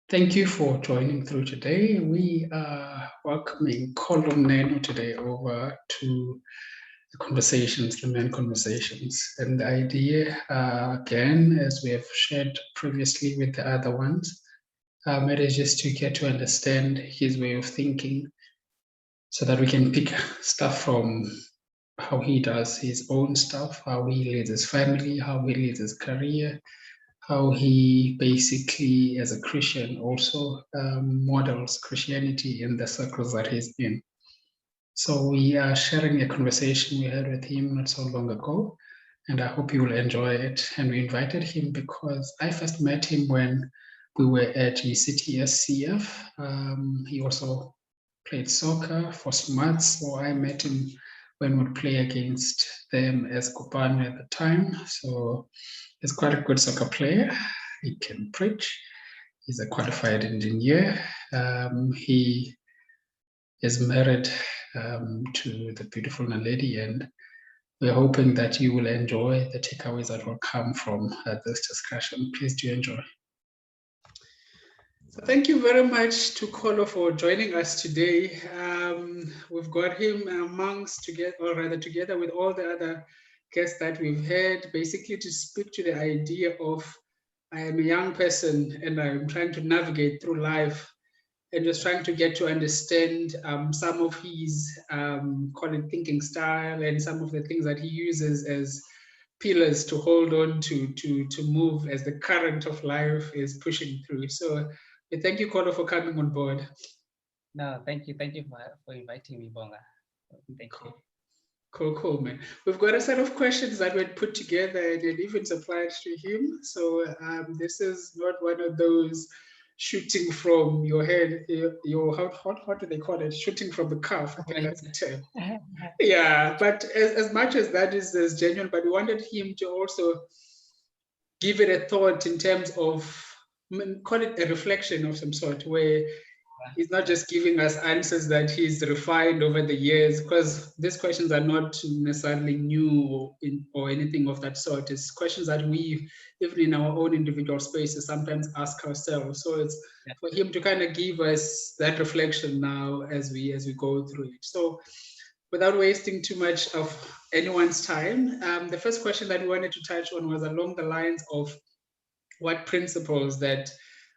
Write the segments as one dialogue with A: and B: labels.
A: Thank you for joining through today. We are welcoming Kholo Mneno today over to the conversations, the main conversations. And the idea, again, as we have shared previously with the other ones, it is just to get to understand his way of thinking so that we can pick stuff from how he does his own stuff, how he leads his family, how he leads his career, how he basically, as a Christian, also models Christianity in the circles that he's in. So we are sharing a conversation we had with him not so long ago, and I hope you will enjoy it. And we invited him because I first met him when we were at UCTSCF. He also played soccer for Smarts, so I met him when we would play against them as Kopano at the time. So he's quite a good soccer player. He can preach. He's a qualified engineer. He is married to the beautiful Naledi, and we're hoping that you will enjoy the takeaways that will come from this discussion. Please do enjoy. So thank you very much to Kholo for joining us today. We've got him together with all the other guests that we've had, basically to speak to the idea of I am a young person and I'm trying to navigate through life and just trying to get to understand some of his call it thinking style and some of the things that he uses as pillars to hold on to move as the current of life is pushing through. So thank you, Kholo, for coming on board.
B: No, thank you for inviting me, Bonga. Thank you.
A: Cool, man. We've got a set of questions that we put together and it even supplied to him. So this is not one of those shooting from your head, your how do they call it? Shooting from the cuff. I think that's the term. Yeah, but as much as that is as genuine, but we wanted him to also give it a thought in terms of call it a reflection of some sort, where he's not just giving us answers that he's refined over the years, because these questions are not necessarily new or anything of that sort. It's questions that we, even in our own individual spaces, sometimes ask ourselves. So it's for him to kind of give us that reflection now as we go through it. So without wasting too much of anyone's time, the first question that we wanted to touch on was along the lines of what principles that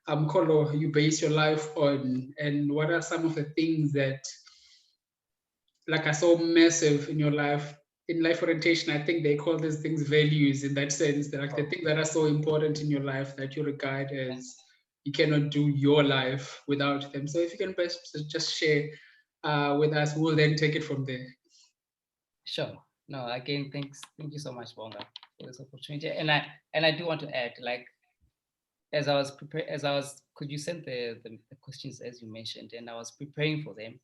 A: Kholo, you base your life on, and what are some of the things that like are so massive in your life? In life orientation, I think they call these things values in that sense. They're like the things that are so important in your life that you regard as you cannot do your life without them. So if you can just share with us, we'll then take it from there.
B: Sure. No, again, thank you so much, Bonga, for this opportunity. And I do want to add, like, could you send the questions as you mentioned, and I was preparing for them.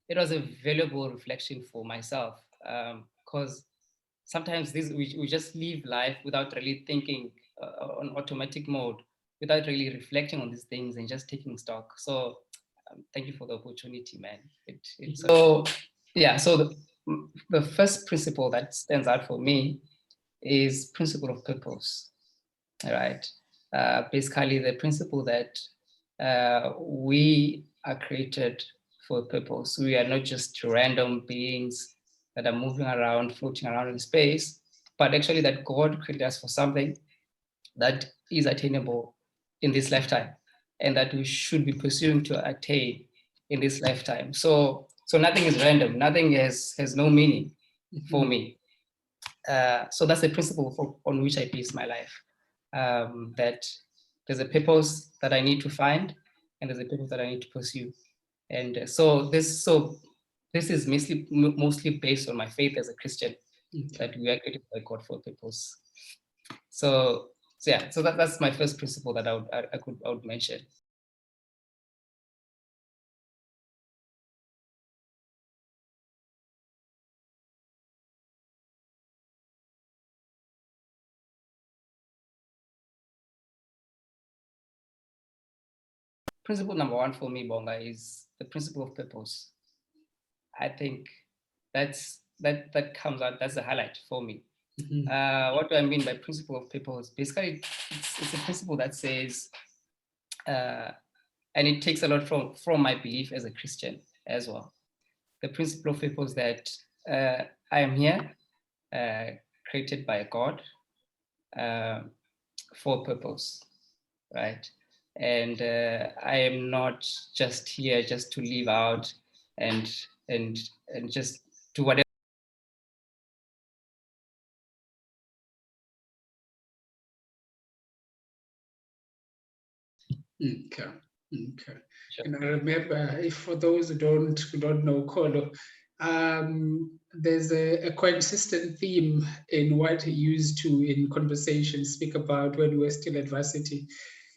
B: It was a valuable reflection for myself, because sometimes we just live life without really thinking on automatic mode, without really reflecting on these things and just taking stock. So thank you for the opportunity, man. So the first principle that stands out for me is principle of purpose. All right. Basically, the principle that we are created for a purpose. We are not just random beings that are moving around, floating around in space, but actually that God created us for something that is attainable in this lifetime and that we should be pursuing to attain in this lifetime. So nothing is random. Nothing has no meaning for me. So that's the principle on which I base my life. That there's a purpose that I need to find, and there's a purpose that I need to pursue. And so this is mostly based on my faith as a Christian, that we are created by God for a purpose. So that's my first principle that I would mention. Principle number one for me, Bonga, is the principle of purpose. I think that comes out, that's the highlight for me. What do I mean by principle of purpose? Basically, it's a principle that says and it takes a lot from my belief as a Christian as well. The principle of purpose that I am here, created by God for purpose, right? And I am not just here just to live out and and just do whatever.
A: Okay. Okay.
B: Sure.
A: And I remember, if for those who don't know Kholo, there's a consistent theme in what he used to in conversation speak about when we were still at varsity.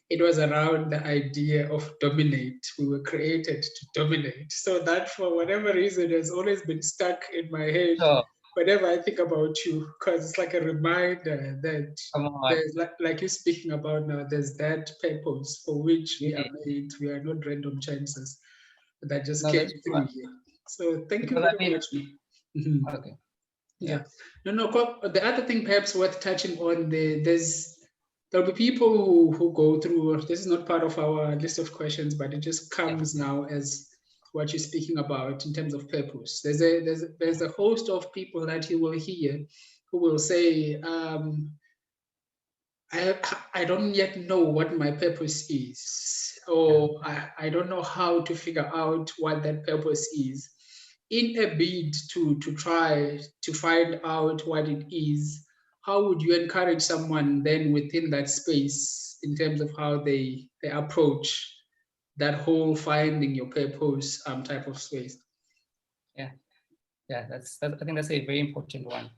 A: It was around the idea of dominate. We were created to dominate. So that, for whatever reason, has always been stuck in my head
B: Sure.
A: whenever I think about you, because it's like a reminder that
B: Come on.
A: there's, like you're speaking about now, there's that purpose for which we are
B: Really.
A: made. We are not random chances that just
B: No,
A: came
B: that's
A: through
B: true.
A: here. So thank you
B: Because I
A: very
B: mean,
A: much, man. Mhm.
B: okay.
A: Yeah. No. The other thing perhaps worth touching on, there'll be people who go through. This is not part of our list of questions, but it just comes now as what you're speaking about in terms of purpose. There's a host of people that you will hear who will say, I don't yet know what my purpose is, or I don't know how to figure out what that purpose is. In a bid to try to find out what it is, how would you encourage someone then within that space in terms of how they approach that whole finding your purpose type of space?
B: Yeah. Yeah. I think that's a very important one.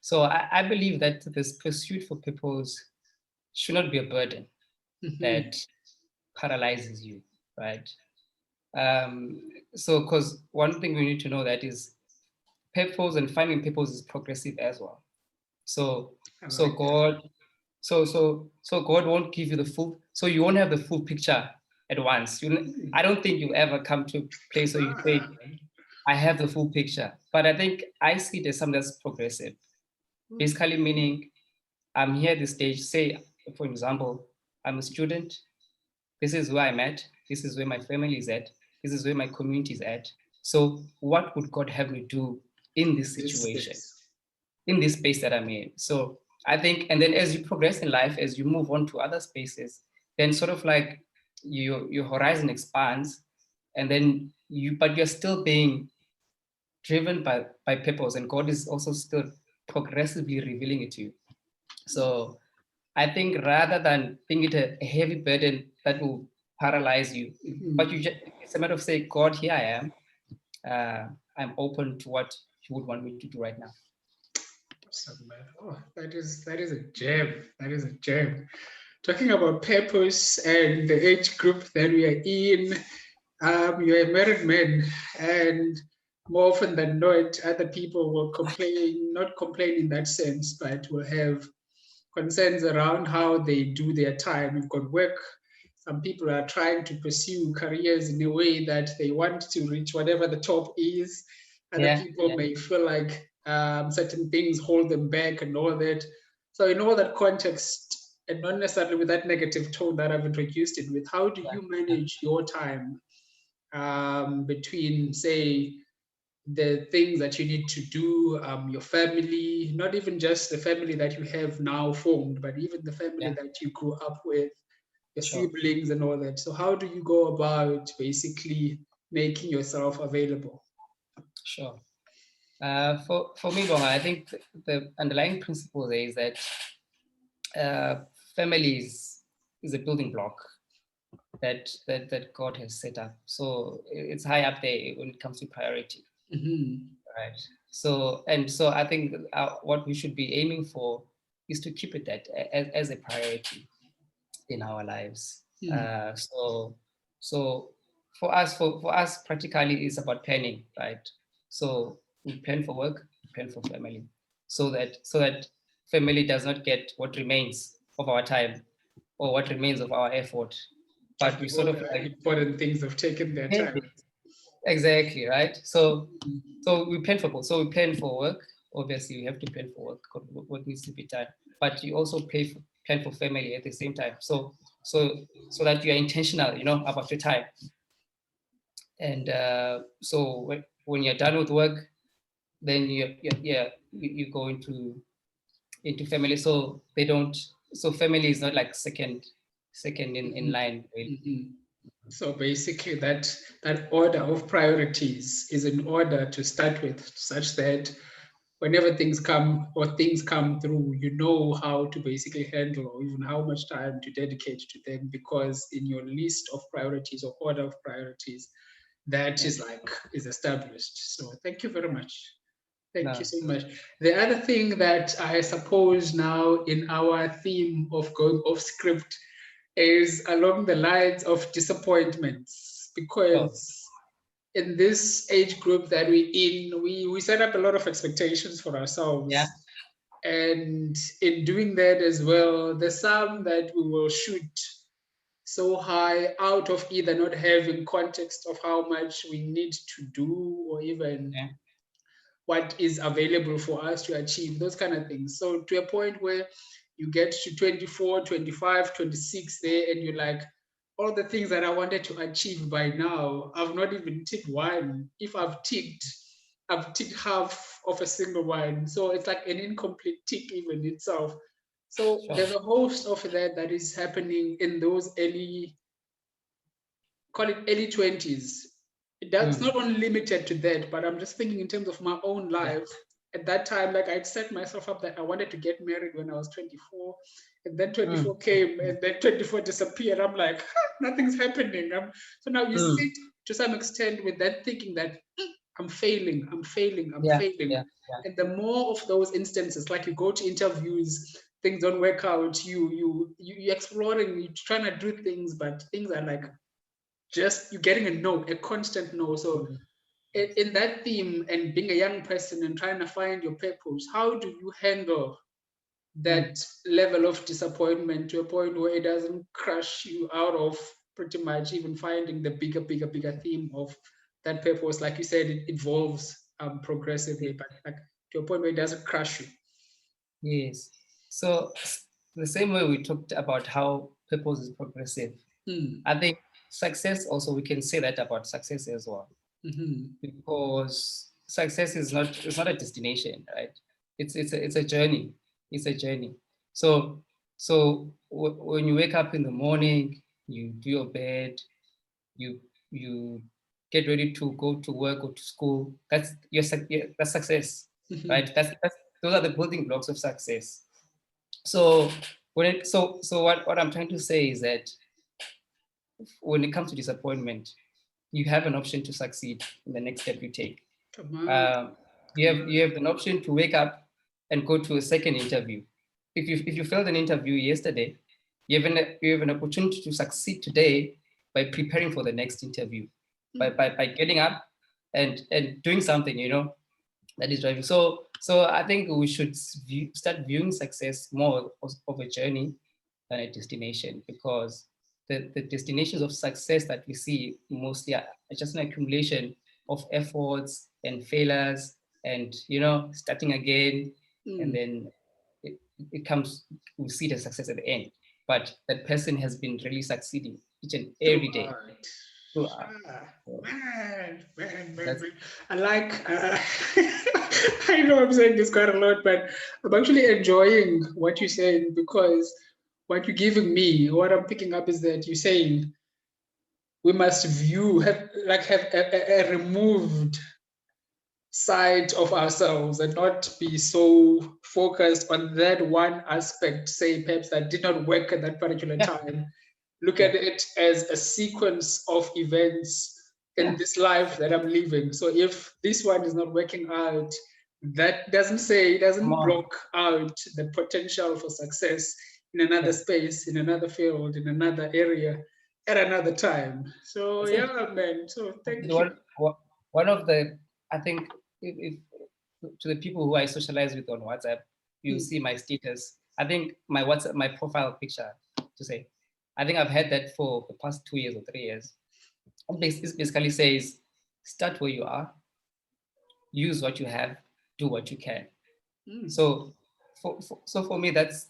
B: So I believe that this pursuit for purpose should not be a burden that paralyzes you, right? So, because one thing we need to know that is purpose and finding purpose is progressive as well. So, so
A: Like
B: God, so God won't give you the full. So you won't have the full picture at once. I don't think you'll ever come to a place where you say, "I have the full picture." But I think I see it as something that's progressive. Basically, meaning I'm here at this stage. Say, for example, I'm a student. This is where I'm at. This is where my family is at. This is where my community is at. So, what would God have me do in this
A: this
B: situation,
A: space.
B: in this space that I'm in? So, I think, and then as you progress in life, as you move on to other spaces, then sort of like your horizon expands, and then but you're still being driven by purpose, and God is also still progressively revealing it to you. So, I think rather than think it a heavy burden that will paralyze you, but it's a matter of saying, God, here I am. I'm open to what you would want me to do right now.
A: Awesome, man. Oh, that is a gem. That is a gem. Talking about purpose and the age group that we are in, you're a married man, and more often than not, other people will complain, not complain in that sense, but will have concerns around how they do their time. You've got work. Some people are trying to pursue careers in a way that they want to reach whatever the top is. Other people may feel like certain things hold them back and all that. So, in all that context, and not necessarily with that negative tone that I've introduced it with, how do you manage your time between, say, the things that you need to do, your family, not even just the family that you have now formed, but even the family that you grew up with, your
B: Sure.
A: siblings and all that. So how do you go about basically making yourself available?
B: Sure. For me, Bonga, I think the underlying principle there is that family is a building block that God has set up. So it's high up there when it comes to priority. Right. So I think what we should be aiming for is to keep it that as a priority in our lives. So for us practically it's about planning, right? So we plan for work, we plan for family, so that family does not get what remains of our time or what remains of our effort, but we sort
A: All
B: of
A: the
B: like
A: important things have taken their time.
B: exactly, right? So we plan for both. So we plan for work. Obviously, we have to plan for work, what needs to be done. But you also plan for family at the same time. So so that you're intentional, about your time. And so when you're done with work, then you go into family. So they don't. So family is not like second in line, really.
A: Mhm. So basically, that order of priorities is in order to start with, such that whenever things come through, you know how to basically handle or even how much time to dedicate to them, because in your list of priorities or order of priorities, that
B: Yeah.
A: is established. So thank you very much. Thank you
B: No.
A: so much. The other thing that I suppose now in our theme of going off script is along the lines of disappointments,
B: Sure.
A: because in this age group that we're in, we set up a lot of expectations for
B: Yeah.
A: ourselves. And in doing that as well, there's some that we will shoot so high out of either not having context of how much we need to do, or even
B: Yeah.
A: what is available for us to achieve, those kind of things. So to a point where you get to 24, 25, 26 there, and you're like, all the things that I wanted to achieve by now, I've not even ticked one. If I've ticked half of a single one. So it's like an incomplete tick even itself. So
B: Sure.
A: there's a host of that is happening in those call it early 20s. That's
B: Mm.
A: not only limited to that, but I'm just thinking in terms of my own
B: Yeah.
A: life. At that time, like I'd set myself up that I wanted to get married when I was 24, and then
B: Mm.
A: 24 came, and then 24 disappeared. I'm like, nothing's happening. So now you
B: Mm.
A: sit to some extent with that thinking that I'm failing, I'm failing, I'm
B: Yeah.
A: failing.
B: Yeah. Yeah.
A: And the more of those instances, like you go to interviews, things don't work out, you're exploring, you're trying to do things, but things are like just you're getting a no, a constant no. So
B: Mm.
A: in that theme and being a young person and trying to find your purpose, how do you handle
B: Mm.
A: that level of disappointment to a point where it doesn't crush you out of pretty much even finding the bigger theme of that purpose? Like you said, it evolves progressively, but like to a point where it doesn't crush you.
B: Yes. So the same way we talked about how purpose is progressive,
A: Mm.
B: I think success also, we can say that about success as well,
A: Mm-hmm.
B: because success is not, it's not a destination, right? It's a journey. It's a journey. So when you wake up in the morning, you do your bed, you you get ready to go to work or to school. That's success,
A: Mm-hmm.
B: right? That's those are the building blocks of success. So what I'm trying to say is that when it comes to disappointment, you have an option to succeed in the next step you take.
A: Come on,
B: Um, you
A: come
B: have
A: on.
B: you have an option to wake up and go to a second interview. If you failed an interview yesterday, you have an opportunity to succeed today by preparing for the next interview, by getting up and doing something, that is driving. So I think we should start viewing success more of a journey than a destination, because the destinations of success that we see mostly are just an accumulation of efforts and failures and starting again, and
A: Mm.
B: then it, it comes, we see the success at the end, but that person has been really succeeding each and every day
A: Throughout.
B: throughout.
A: Ah,
B: So
A: man.
B: that's
A: I like, I know I'm saying this quite a lot, but I'm actually enjoying what you're saying, because what you're giving me, what I'm picking up is that you're saying we must have a removed side of ourselves and not be so focused on that one aspect, say perhaps that did not work at that particular
B: yeah,
A: time. Look
B: yeah,
A: at it as a sequence of events in
B: yeah.
A: this life that I'm living. So if this one is not working out, that doesn't say, it
B: Come
A: doesn't
B: on.
A: block out the potential for success in another
B: Yeah,
A: space, in another field, in another area at another time. So
B: that's it.
A: yeah, man. So
B: That's it.
A: thank you.
B: One of the, I think, if to the people who I socialize with on WhatsApp, you
A: Mm,
B: see my status. I think my WhatsApp, my profile picture, to say, I think I've had that for the past 2 years or 3 years. It basically says, start where you are, use what you have, do what you can.
A: mm,
B: So, for me, that's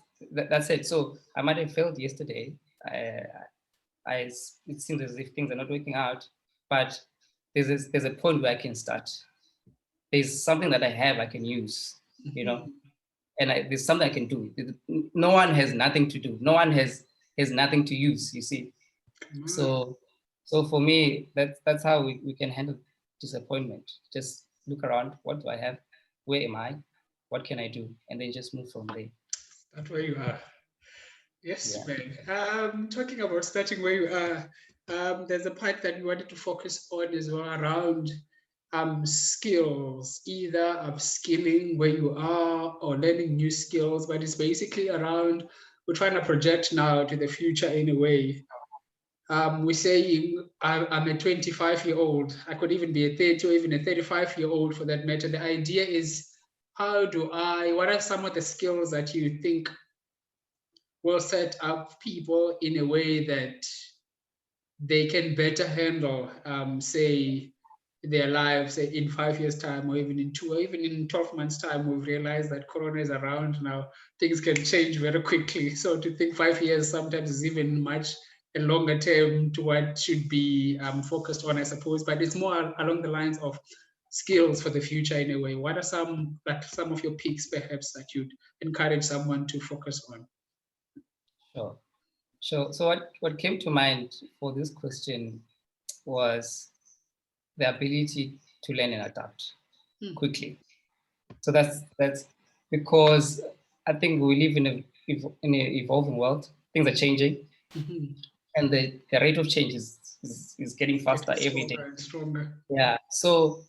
B: it. So I might have failed yesterday. it seems as if things are not working out, but there's a point where I can start. There's something that I have I can use, you know, and there's something I can do. No one has nothing to do. No one has nothing to use. You see, so for me, that's how we can handle disappointment. Just look around. What do I have? Where am I? What can I do? And then just move from there.
A: Start where you are. Yes,
B: Yeah.
A: man. Talking about starting where you are, there's a part that we wanted to focus on as well around skills, either upskilling where you are or learning new skills, but it's basically around we're trying to project now to the future in a way. We're saying I'm a 25-year-old. I could even be a 30 or even a 35-year-old for that matter. The idea is what are some of the skills that you think will set up people in a way that they can better handle, say, their lives, say, in 5 years' time, or even in 2, or even in 12 months' time. We've realized that Corona is around now. Things can change very quickly. So to think 5 years sometimes is even much a longer term to what should be focused on, I suppose. But it's more along the lines of skills for the future in a way. What are some of your picks, perhaps, that you'd encourage someone to focus on?
B: Sure. So what came to mind for this question was the ability to learn and adapt quickly. So that's because I think we live in an evolving world. Things are changing, and the rate of change is getting faster every day.
A: And stronger.
B: Yeah. So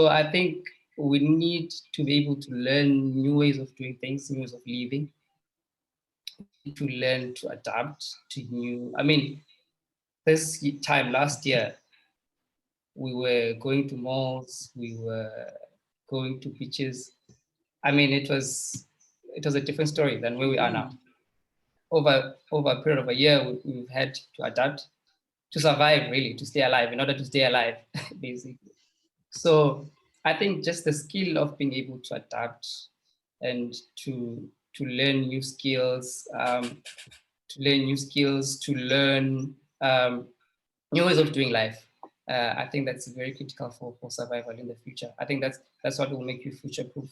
B: I think we need to be able to learn new ways of doing things, new ways of living. We need to learn to adapt to new. I mean, this time last year, we were going to malls, we were going to beaches. I mean, it was a different story than where we are now. Over a period of a year, we've had to adapt to survive, really, to stay alive, in order to stay alive, basically. So I think just the skill of being able to adapt and to learn new skills, to learn new ways of doing life. I think that's very critical for survival in the future. I think that's what will make you future-proof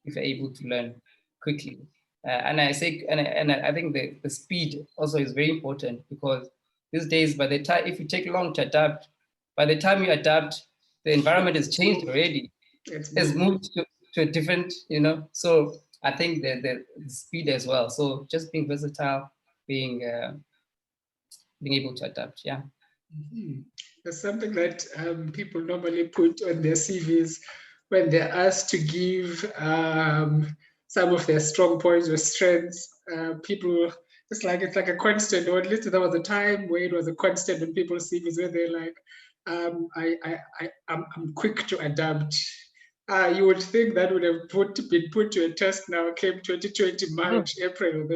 B: if you're able to learn quickly. And I think the speed also is very important, because these days, by the time, if you take long to adapt, by the time you adapt, the environment has changed already. It's moved to a different, So I think the speed as well. So just being versatile, being able to adapt, yeah.
A: There's something that people normally put on their CVs when they're asked to give some of their strong points or strengths. People, it's like a constant, or at least there was a time where it was a constant on people's CVs where they're like, I'm quick to adapt. You would think that would have been put to a test now. Came 2020 March, April,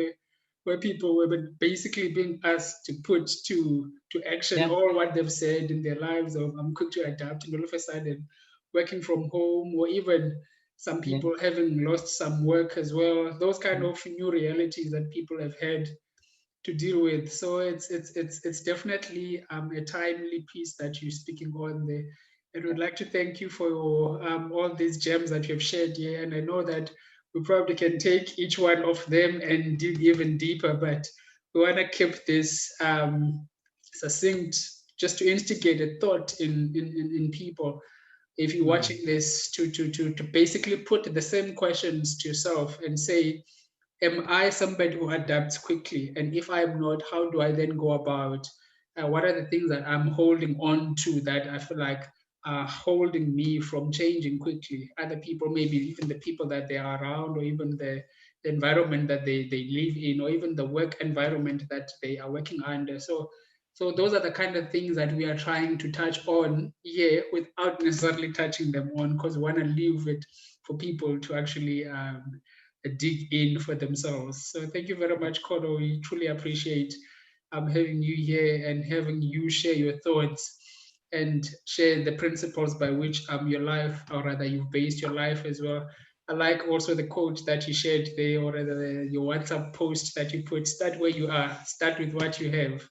A: where people were basically being asked to put to action all what they've said in their lives of I'm quick to adapt, and all of a sudden working from home, or even some people having lost some work as well. Those kind of new realities that people have had to deal with. So it's definitely a timely piece that you're speaking on there. And we'd like to thank you for all these gems that you've shared here. And I know that we probably can take each one of them and dig even deeper, but we want to keep this succinct, just to instigate a thought in people. If you're watching this, to basically put the same questions to yourself and say, am I somebody who adapts quickly? And if I'm not, how do I then go about? What are the things that I'm holding on to that I feel like are holding me from changing quickly? Other people, maybe even the people that they are around, or even the environment that they live in, or even the work environment that they are working under. So those are the kind of things that we are trying to touch on here without necessarily touching them on, because we want to leave it for people to actually dig in for themselves. So thank you very much, Kholo. We truly appreciate having you here and having you share your thoughts and share the principles by which your life, or rather you've based your life as well. I like also the quote that you shared there, or your WhatsApp post that you put. Start where you are. Start with what you have.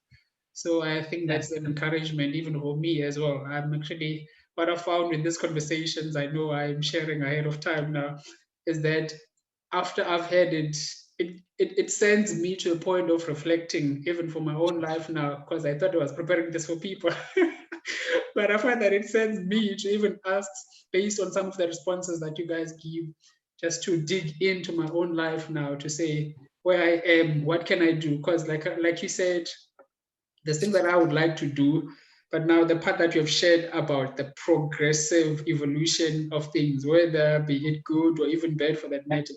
A: So I think
B: Yeah.
A: that's an encouragement even for me as well. I'm actually, what I found in these conversations, I know I'm sharing ahead of time now, is that after I've had it, it sends me to a point of reflecting, even for my own life now, because I thought I was preparing this for people. But I find that it sends me to even ask, based on some of the responses that you guys give, just to dig into my own life now to say where I am, what can I do? Because like you said, there's things that I would like to do, but now the part that you have shared about the progressive evolution of things, whether be it good or even bad for that matter.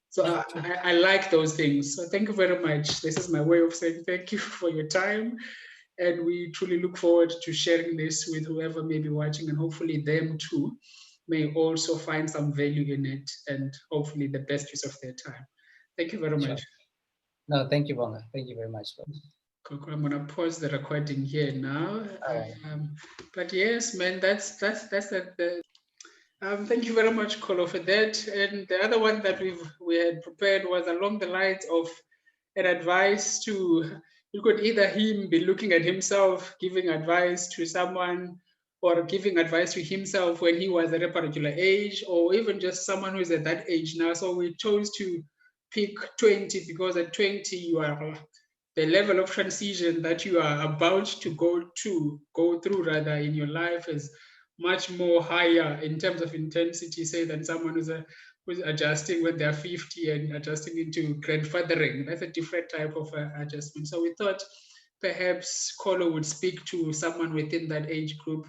A: So I like those things. So thank you very much. This is my way of saying thank you for your time. And we truly look forward to sharing this with whoever may be watching, and hopefully them too may also find some value in it, and hopefully the best use of their time. Thank you very
B: Sure.
A: much.
B: No, thank you, Bonga. Thank you very much.
A: Cool. I'm gonna pause the recording here now. But yes, man, that's the thank you very much, Kholo, for that. And the other one that we had prepared was along the lines of an advice to, you could either him be looking at himself, giving advice to someone, or giving advice to himself when he was at a particular age, or even just someone who's at that age now. So we chose to pick 20 because at 20 you are the level of transition that you are about to go through rather in your life is much more higher in terms of intensity, say, than someone who's adjusting when they're 50 and adjusting into grandfathering. That's a different type of adjustment. So we thought perhaps Kholo would speak to someone within that age group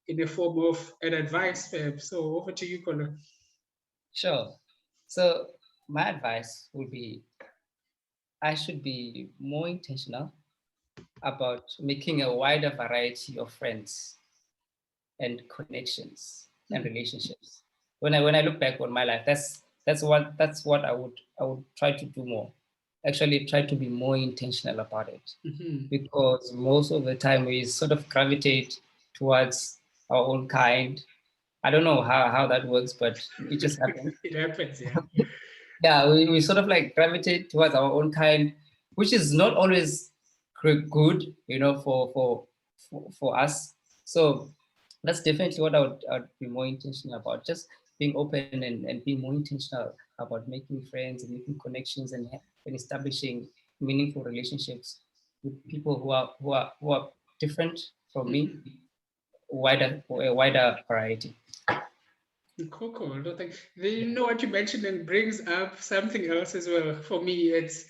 A: in the form of an advice, perhaps. So over to you, Kholo.
B: Sure. So my advice would be I should be more intentional about making a wider variety of friends and connections and relationships. When I look back on my life, that's what I would try to do more. Actually, try to be more intentional about it, because most of the time we sort of gravitate towards our own kind. I don't know how that works, but it just happens.
A: It happens, yeah.
B: Yeah, we sort of like gravitate towards our own kind, which is not always good, for us. So that's definitely what I would be more intentional about, just being open and being more intentional about making friends and making connections and establishing meaningful relationships with people who are different from me, a wider variety.
A: Cool. No, you know what you mentioned and brings up something else as well. For me, it's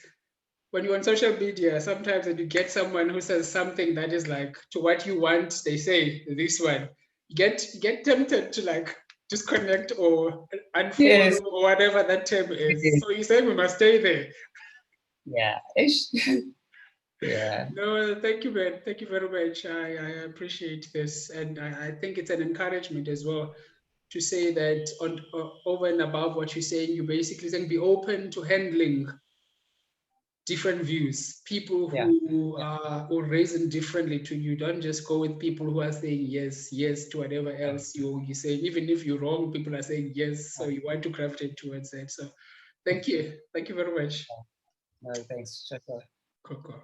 A: when you're on social media, sometimes when you get someone who says something that is like to what you want, they say this one. You get tempted to like disconnect or
B: Yes.
A: unfollow or whatever that term is. So you say we must stay there.
B: Yeah. Yeah.
A: No, thank you, man. Thank you very much. I appreciate this, and I think it's an encouragement as well to say that on over and above what you're saying, you basically saying be open to handling different views, people
B: Yeah.
A: who are or reason differently to you. Don't just go with people who are saying yes, yes to whatever
B: Yeah.
A: else you say. Even if you're wrong, people are saying yes, so
B: Yeah.
A: you want to gravitate towards that. So, thank you very much,
B: No, thanks. Sure.
A: Coco.